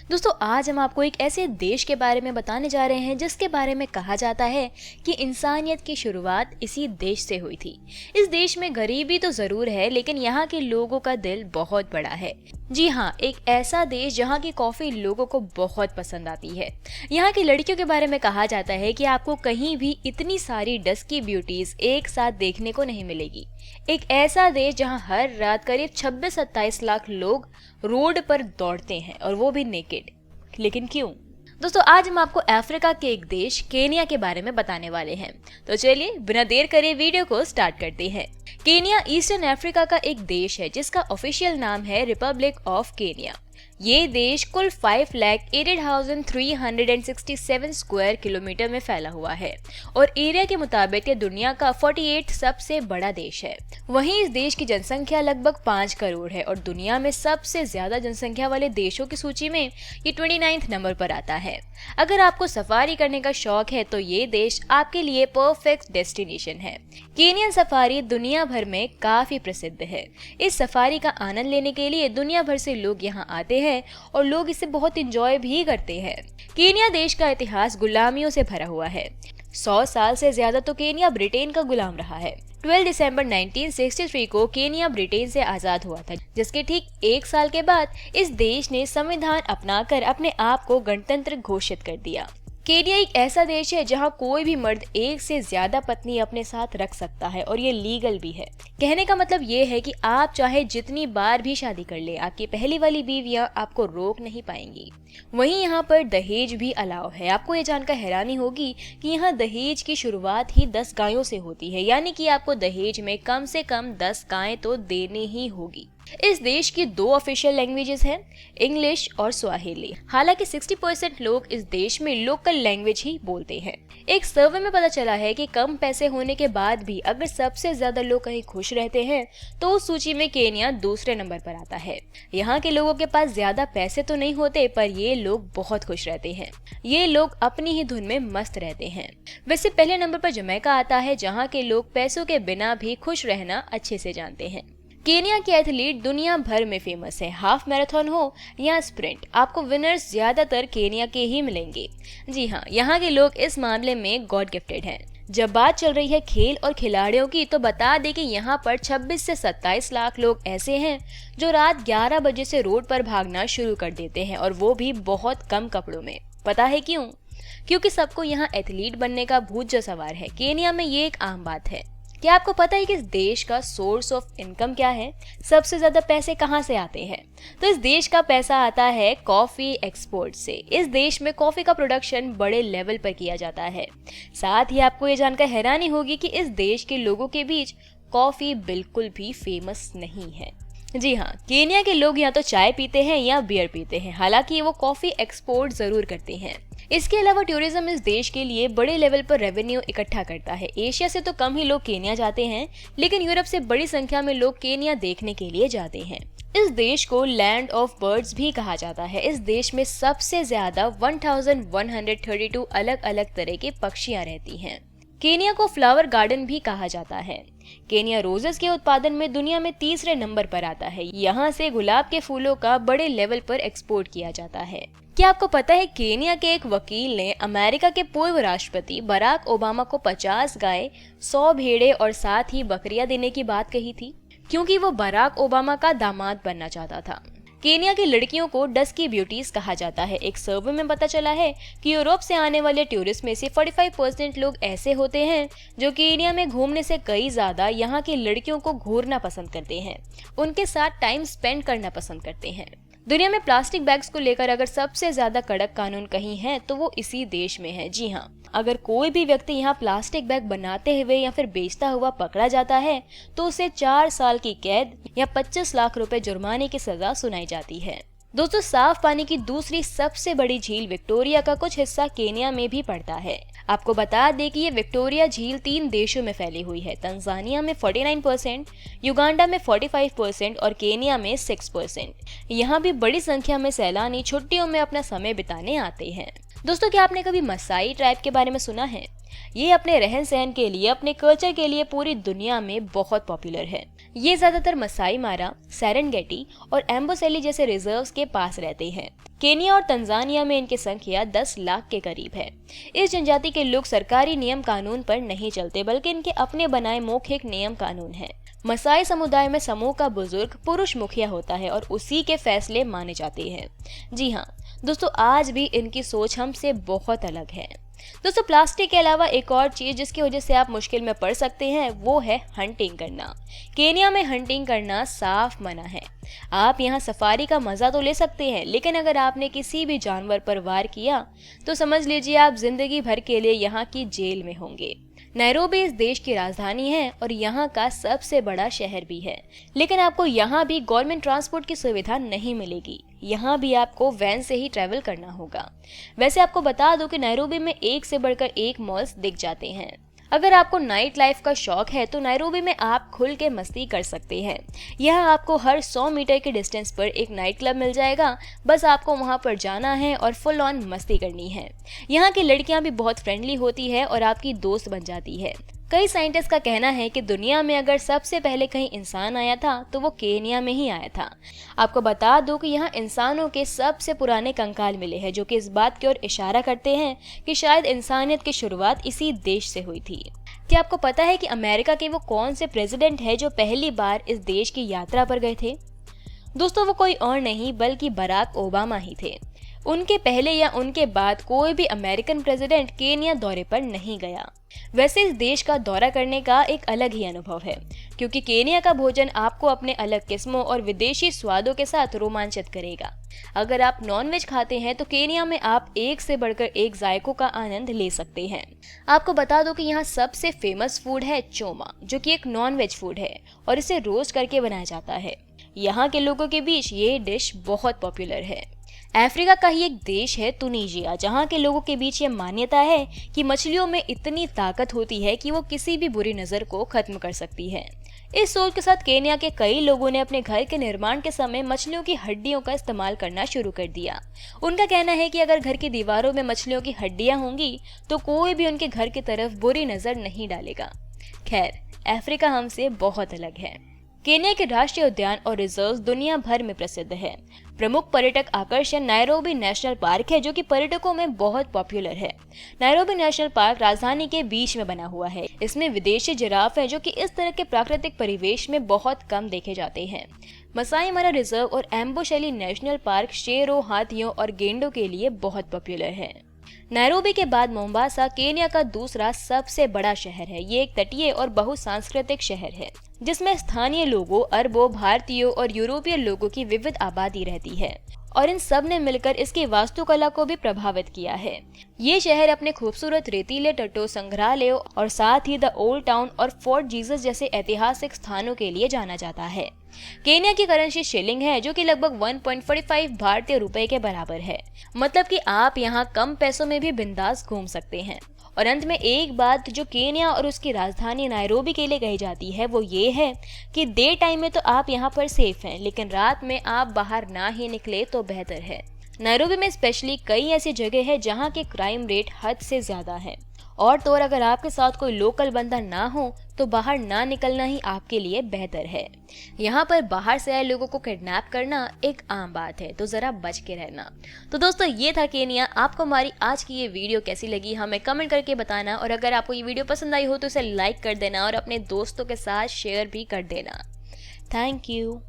दोस्तों आज हम आपको एक ऐसे देश के बारे में बताने जा रहे हैं जिसके बारे में कहा जाता है कि इंसानियत की शुरुआत इसी देश से हुई थी। इस देश में गरीबी तो जरूर है लेकिन यहाँ के लोगों का दिल बहुत बड़ा है। जी हाँ, एक ऐसा देश जहाँ की कॉफी लोगों को बहुत पसंद आती है। यहाँ की लड़कियों के बारे में कहा जाता है कि आपको कहीं भी इतनी सारी डस्की ब्यूटीज एक साथ देखने को नहीं मिलेगी। एक ऐसा देश जहाँ हर रात करीब 26-27 लाख लोग रोड पर दौड़ते हैं और वो भी नेकेड। लेकिन क्यों? दोस्तों आज हम आपको अफ्रीका के एक देश केनिया के बारे में बताने वाले हैं। तो चलिए बिना देर करे वीडियो को स्टार्ट करते हैं। केनिया ईस्टर्न अफ्रीका का एक देश है जिसका ऑफिशियल नाम है रिपब्लिक ऑफ केनिया। ये देश कुल 5,80,367 स्क्वायर किलोमीटर में फैला हुआ है और एरिया के मुताबिक ये दुनिया का 48 सबसे बड़ा देश है। वहीं इस देश की जनसंख्या लगभग 5 करोड़ है और दुनिया में सबसे ज्यादा जनसंख्या वाले देशों की सूची में ये 29 नंबर पर आता है। अगर आपको सफारी करने का शौक है तो ये देश आपके लिए परफेक्ट डेस्टिनेशन है। केनियन सफारी दुनिया भर में काफी प्रसिद्ध है। इस सफारी का आनंद लेने के लिए दुनिया भर से लोग यहाँ आते हैं और लोग इसे बहुत एंजॉय भी करते हैं। केनिया देश का इतिहास गुलामियों से भरा हुआ है। 100 साल से ज्यादा तो केनिया ब्रिटेन का गुलाम रहा है। 12 दिसंबर 1963 को केनिया ब्रिटेन से आजाद हुआ था, जिसके ठीक एक साल के बाद इस देश ने संविधान अपनाकर अपने आप को गणतंत्र घोषित कर दिया। केनिया एक ऐसा देश है जहां कोई भी मर्द एक से ज्यादा पत्नी अपने साथ रख सकता है और ये लीगल भी है। कहने का मतलब ये है कि आप चाहे जितनी बार भी शादी कर ले, आपकी पहली वाली बीवियां आपको रोक नहीं पाएंगी। वहीं यहाँ पर दहेज भी अलाउ है। आपको ये जानकर हैरानी होगी कि यहाँ दहेज की शुरुआत ही 10 गायों से होती है, यानी कि आपको दहेज में कम से कम 10 गायें तो देनी ही होगी। इस देश की 2 ऑफिशियल लैंग्वेजेस हैं, इंग्लिश और स्वाहिली। हालांकि 60% लोग इस देश में लोकल लैंग्वेज ही बोलते हैं। एक सर्वे में पता चला है कि कम पैसे होने के बाद भी अगर सबसे ज्यादा लोग कहीं खुश रहते हैं तो उस सूची में केनिया दूसरे नंबर पर आता है। यहाँ के लोगों के पास ज्यादा पैसे तो नहीं होते पर ये लोग बहुत खुश रहते हैं। ये लोग अपनी ही धुन में मस्त रहते हैं। वैसे पहले नंबर पर जमैका आता है, जहाँ के लोग पैसों के बिना भी खुश रहना अच्छे से जानते हैं। केनिया के एथलीट दुनिया भर में फेमस है। हाफ मैराथन हो या स्प्रिंट, आपको विनर्स ज्यादातर केनिया के ही मिलेंगे। जी हाँ, यहाँ के लोग इस मामले में गॉड गिफ्टेड हैं। जब बात चल रही है खेल और खिलाड़ियों की तो बता दें कि यहाँ पर 26 से 27 लाख लोग ऐसे हैं जो रात 11 बजे से रोड पर भागना शुरू कर देते हैं और वो भी बहुत कम कपड़ों में। पता है क्यों? क्योंकि सबको यहाँ एथलीट बनने का भूत जो सवार है। केनिया में ये एक आम बात है। क्या आपको पता है कि इस देश का सोर्स ऑफ इनकम क्या है? सबसे ज्यादा पैसे कहाँ से आते हैं? तो इस देश का पैसा आता है कॉफी एक्सपोर्ट से। इस देश में कॉफी का प्रोडक्शन बड़े लेवल पर किया जाता है। साथ ही आपको ये जानकर हैरानी होगी कि इस देश के लोगों के बीच कॉफी बिल्कुल भी फेमस नहीं है। जी हाँ, केनिया के लोग या तो चाय पीते हैं या बियर पीते हैं, हालांकि वो कॉफी एक्सपोर्ट जरूर करते हैं। इसके अलावा टूरिज्म इस देश के लिए बड़े लेवल पर रेवेन्यू इकट्ठा करता है। एशिया से तो कम ही लोग केनिया जाते हैं, लेकिन यूरोप से बड़ी संख्या में लोग केनिया देखने के लिए जाते हैं। इस देश को लैंड ऑफ बर्ड्स भी कहा जाता है। इस देश में सबसे ज्यादा 1132 अलग अलग तरह के पक्षियां रहती हैं। केनिया को फ्लावर गार्डन भी कहा जाता है। केनिया रोजेस के उत्पादन में दुनिया में तीसरे नंबर पर आता है। यहाँ से गुलाब के फूलों का बड़े लेवल पर एक्सपोर्ट किया जाता है। क्या आपको पता है केनिया के एक वकील ने अमेरिका के पूर्व राष्ट्रपति बराक ओबामा को 50 गाय, 100 भेड़े और साथ ही बकरियां देने की बात कही थी, क्योंकि वो बराक ओबामा का दामाद बनना चाहता था। केनिया की लड़कियों को डस्की ब्यूटीज कहा जाता है। एक सर्वे में पता चला है कि यूरोप से आने वाले टूरिस्ट में से 45% लोग ऐसे होते हैं जो केनिया में घूमने से कई ज्यादा यहाँ की लड़कियों को घूरना पसंद करते हैं, उनके साथ टाइम स्पेंड करना पसंद करते हैं। दुनिया में प्लास्टिक बैग्स को लेकर अगर सबसे ज्यादा कड़क कानून कहीं है तो वो इसी देश में है। जी हाँ, अगर कोई भी व्यक्ति यहाँ प्लास्टिक बैग बनाते हुए या फिर बेचता हुआ पकड़ा जाता है तो उसे 4 साल की कैद या 25 लाख रुपए जुर्माने की सजा सुनाई जाती है। दोस्तों साफ पानी की दूसरी सबसे बड़ी झील विक्टोरिया का कुछ हिस्सा केनिया में भी पड़ता है। आपको बता दें कि ये विक्टोरिया झील 3 देशों में फैली हुई है। तंजानिया में 49%, युगांडा में 45% और केनिया में 6%। यहाँ भी बड़ी संख्या में सैलानी छुट्टियों में अपना समय बिताने आते हैं। दोस्तों, क्या आपने कभी मसाई ट्राइब के बारे में सुना है? ये अपने रहन सहन के लिए, अपने कल्चर के लिए पूरी दुनिया में बहुत पॉपुलर है। ये ज्यादातर मसाई मारा, सेरेंगेटी और एम्बोसेली जैसे रिजर्व्स के पास रहते हैं। केनिया और तंजानिया में इनकी संख्या 10 लाख के करीब है। इस जनजाति के लोग सरकारी नियम कानून पर नहीं चलते, बल्कि इनके अपने बनाए मौखिक नियम कानून हैं। मसाई समुदाय में समूह का बुजुर्ग पुरुष मुखिया होता है और उसी के फैसले माने जाते हैं। जी हाँ दोस्तों, आज भी इनकी सोच हमसे बहुत अलग है। दोस्तों, प्लास्टिक के अलावा एक और चीज जिसकी वजह से आप मुश्किल में पड़ सकते हैं वो है हंटिंग करना। केनिया में हंटिंग करना साफ मना है। आप यहाँ सफारी का मजा तो ले सकते हैं, लेकिन अगर आपने किसी भी जानवर पर वार किया तो समझ लीजिए आप जिंदगी भर के लिए यहाँ की जेल में होंगे। नैरोबी इस देश की राजधानी है और यहाँ का सबसे बड़ा शहर भी है, लेकिन आपको यहाँ भी गवर्नमेंट ट्रांसपोर्ट की सुविधा नहीं मिलेगी। यहाँ भी आपको वैन से ही ट्रैवल करना होगा। वैसे आपको बता दूं कि नैरोबी में एक से बढ़कर एक मॉल्स दिख जाते हैं। अगर आपको नाइट लाइफ का शौक है तो नैरोबी में आप खुल के मस्ती कर सकते हैं। यहाँ आपको हर 100 मीटर के डिस्टेंस पर एक नाइट क्लब मिल जाएगा। बस आपको वहाँ पर जाना है और फुल ऑन मस्ती करनी है। यहाँ की लड़कियाँ भी बहुत फ्रेंडली होती है और आपकी दोस्त बन जाती है। कई साइंटिस्ट का कहना है कि दुनिया में अगर सबसे पहले कहीं इंसान आया था तो वो केनिया में ही आया था। आपको बता दूं कि यहाँ इंसानों के सबसे पुराने कंकाल मिले हैं, जो कि इस बात की ओर इशारा करते हैं कि शायद इंसानियत की शुरुआत इसी देश से हुई थी। क्या आपको पता है कि अमेरिका के वो कौन से प्रेसिडेंट है जो पहली बार इस देश की यात्रा पर गए थे? दोस्तों, वो कोई और नहीं बल्कि बराक ओबामा ही थे। उनके पहले या उनके बाद कोई भी अमेरिकन प्रेसिडेंट केनिया दौरे पर नहीं गया। वैसे इस देश का दौरा करने का एक अलग ही अनुभव है, क्योंकि केनिया का भोजन आपको अपने अलग किस्मों और विदेशी स्वादों के साथ रोमांचित करेगा। अगर आप नॉनवेज खाते हैं तो केनिया में आप एक से बढ़कर एक जायकों का आनंद ले सकते हैं। आपको बता दो कि यहाँ सबसे फेमस फूड है चोमा, जो कि एक नॉनवेज फूड है और इसे रोस्ट करके बनाया जाता है। यहाँ के लोगों के बीच ये डिश बहुत पॉपुलर है। अफ्रीका का ही एक देश है तुनीजिया, जहाँ के लोगों के बीच ये मान्यता है कि मछलियों में इतनी ताकत होती है कि वो किसी भी बुरी नजर को खत्म कर सकती है। इस सोच के साथ केनिया के कई लोगों ने अपने घर के निर्माण के समय मछलियों की हड्डियों का इस्तेमाल करना शुरू कर दिया। उनका कहना है कि अगर घर की दीवारों में मछलियों की हड्डियां होंगी तो कोई भी उनके घर की तरफ बुरी नजर नहीं डालेगा। खैर, अफ्रीका हमसे बहुत अलग है। केनिया के राष्ट्रीय उद्यान और रिजर्व दुनिया भर में प्रसिद्ध है। प्रमुख पर्यटक आकर्षण नैरोबी नेशनल पार्क है, जो कि पर्यटकों में बहुत पॉपुलर है। नैरोबी नेशनल पार्क राजधानी के बीच में बना हुआ है। इसमें विदेशी जिराफ है, जो कि इस तरह के प्राकृतिक परिवेश में बहुत कम देखे जाते हैं। मसाई मारा रिजर्व और एम्बोशेली नेशनल पार्क शेरों, हाथियों और गेंडों के लिए बहुत पॉपुलर है। नैरोबी के बाद मोम्बासा केनिया का दूसरा सबसे बड़ा शहर है। ये एक तटीय और बहुसांस्कृतिक शहर है, जिसमें स्थानीय लोगों, अरबों, भारतीयों और यूरोपीय लोगों की विविध आबादी रहती है और इन सब ने मिलकर इसकी वास्तुकला को भी प्रभावित किया है। ये शहर अपने खूबसूरत रेतीले तटों, संग्रहालयों और साथ ही द ओल्ड टाउन और फोर्ट जीसस जैसे ऐतिहासिक स्थानों के लिए जाना जाता है। केनिया की करेंसी शिलिंग है, जो कि लगभग 1.45 भारतीय रुपए के बराबर है। मतलब कि आप यहाँ कम पैसों में भी बिंदास घूम सकते हैं। और अंत में एक बात जो केनिया और उसकी राजधानी नैरोबी के लिए कही जाती है वो ये है कि डे टाइम में तो आप यहाँ पर सेफ हैं, लेकिन रात में आप बाहर ना ही निकले तो बेहतर है। नैरोबी में स्पेशली कई ऐसी जगह है जहाँ के क्राइम रेट हद से ज्यादा है। और तो और अगर आपके साथ कोई लोकल बंदा ना हो तो बाहर ना निकलना ही आपके लिए बेहतर है। यहाँ पर बाहर से आए लोगों को किडनैप करना एक आम बात है, तो जरा बच के रहना। तो दोस्तों, ये था केनिया। आपको हमारी आज की ये वीडियो कैसी लगी हमें कमेंट करके बताना, और अगर आपको ये वीडियो पसंद आई हो तो इसे लाइक कर देना और अपने दोस्तों के साथ शेयर भी कर देना। Thank you.